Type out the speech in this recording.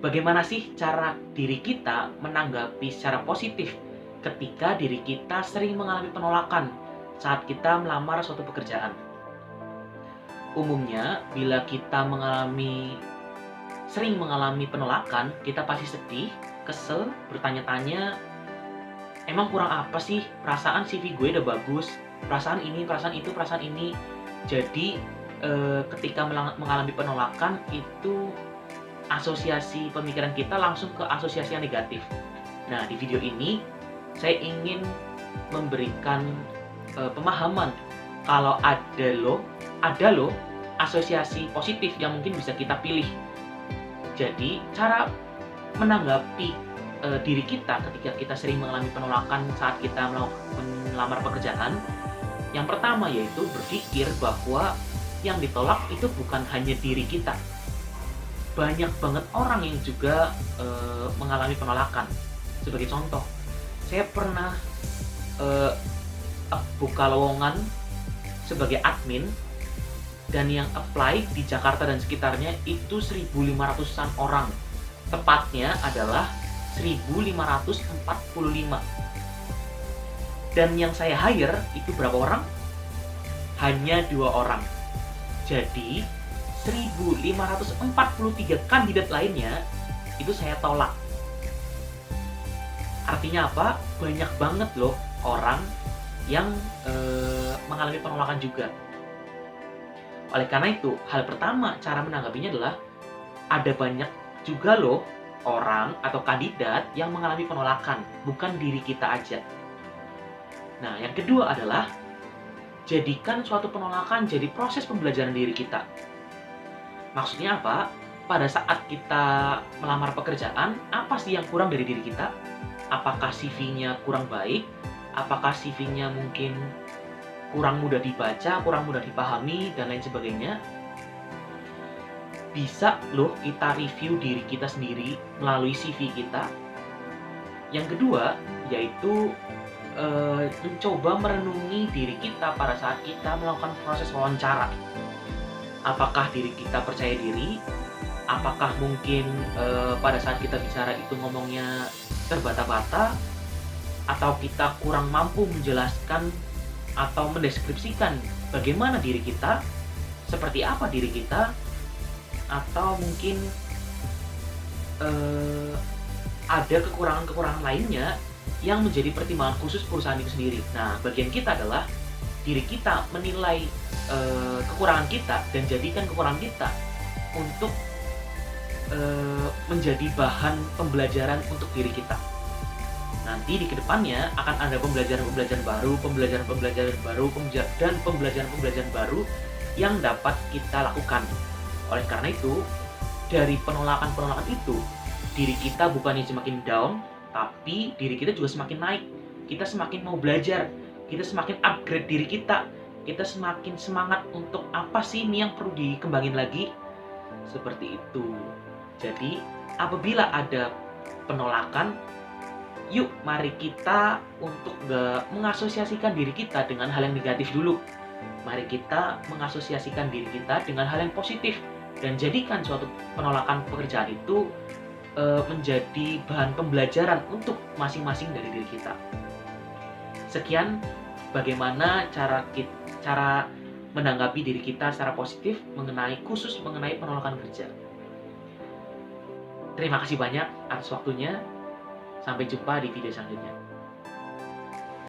Bagaimana sih cara diri kita menanggapi secara positif ketika diri kita sering mengalami penolakan saat kita melamar suatu pekerjaan? Umumnya, bila kita sering mengalami penolakan, kita pasti sedih, kesel, bertanya-tanya, emang kurang apa sih? Perasaan CV gue udah bagus, perasaan ini, perasaan itu, perasaan ini. Jadi, ketika mengalami penolakan itu asosiasi pemikiran kita langsung ke asosiasi yang negatif. Nah, di video ini saya ingin memberikan pemahaman kalau ada loh asosiasi positif yang mungkin bisa kita pilih. Jadi, cara menanggapi diri kita ketika kita sering mengalami penolakan saat kita melamar pekerjaan, yang pertama yaitu berpikir bahwa yang ditolak itu bukan hanya diri kita. Banyak banget orang yang juga mengalami penolakan. Sebagai contoh, saya pernah buka lowongan sebagai admin, dan yang apply di Jakarta dan sekitarnya itu 1.500-an orang. Tepatnya adalah 1.545. Dan yang saya hire itu berapa orang? Hanya 2 orang. Jadi 1.543 kandidat lainnya itu saya tolak. Artinya apa? Banyak banget loh orang yang mengalami penolakan juga. Oleh karena itu, hal pertama cara menanggapinya adalah ada banyak juga loh orang atau kandidat yang mengalami penolakan, bukan diri kita aja. Nah, yang kedua adalah jadikan suatu penolakan jadi proses pembelajaran diri kita. Maksudnya apa? Pada saat kita melamar pekerjaan, apa sih yang kurang dari diri kita? Apakah CV-nya kurang baik? Apakah CV-nya mungkin kurang mudah dibaca, kurang mudah dipahami, dan lain sebagainya? Bisa loh kita review diri kita sendiri melalui CV kita. Yang kedua, yaitu mencoba merenungi diri kita pada saat kita melakukan proses wawancara. Apakah diri kita percaya diri? Apakah mungkin pada saat kita bicara itu ngomongnya terbata-bata? Atau kita kurang mampu menjelaskan atau mendeskripsikan bagaimana diri kita, seperti apa diri kita, atau mungkin ada kekurangan-kekurangan lainnya yang menjadi pertimbangan khusus perusahaan itu sendiri. Nah, bagian kita adalah diri kita menilai kekurangan kita dan jadikan kekurangan kita untuk menjadi bahan pembelajaran untuk diri kita. Nanti di kedepannya akan ada pembelajaran-pembelajaran baru, dan pembelajaran-pembelajaran baru yang dapat kita lakukan. Oleh karena itu, dari penolakan-penolakan itu, diri kita bukannya semakin down, tapi diri kita juga semakin naik. Kita semakin mau belajar, kita semakin upgrade diri kita semakin semangat untuk apa sih ini yang perlu dikembangin lagi. Seperti itu. Jadi, apabila ada penolakan, yuk mari kita untuk gak mengasosiasikan diri kita dengan hal yang negatif dulu. Mari kita mengasosiasikan diri kita dengan hal yang positif dan jadikan suatu penolakan pekerjaan itu menjadi bahan pembelajaran untuk masing-masing dari diri kita. Sekian bagaimana cara menanggapi diri kita secara positif khusus mengenai penolakan kerja. Terima kasih banyak atas waktunya. Sampai jumpa di video selanjutnya.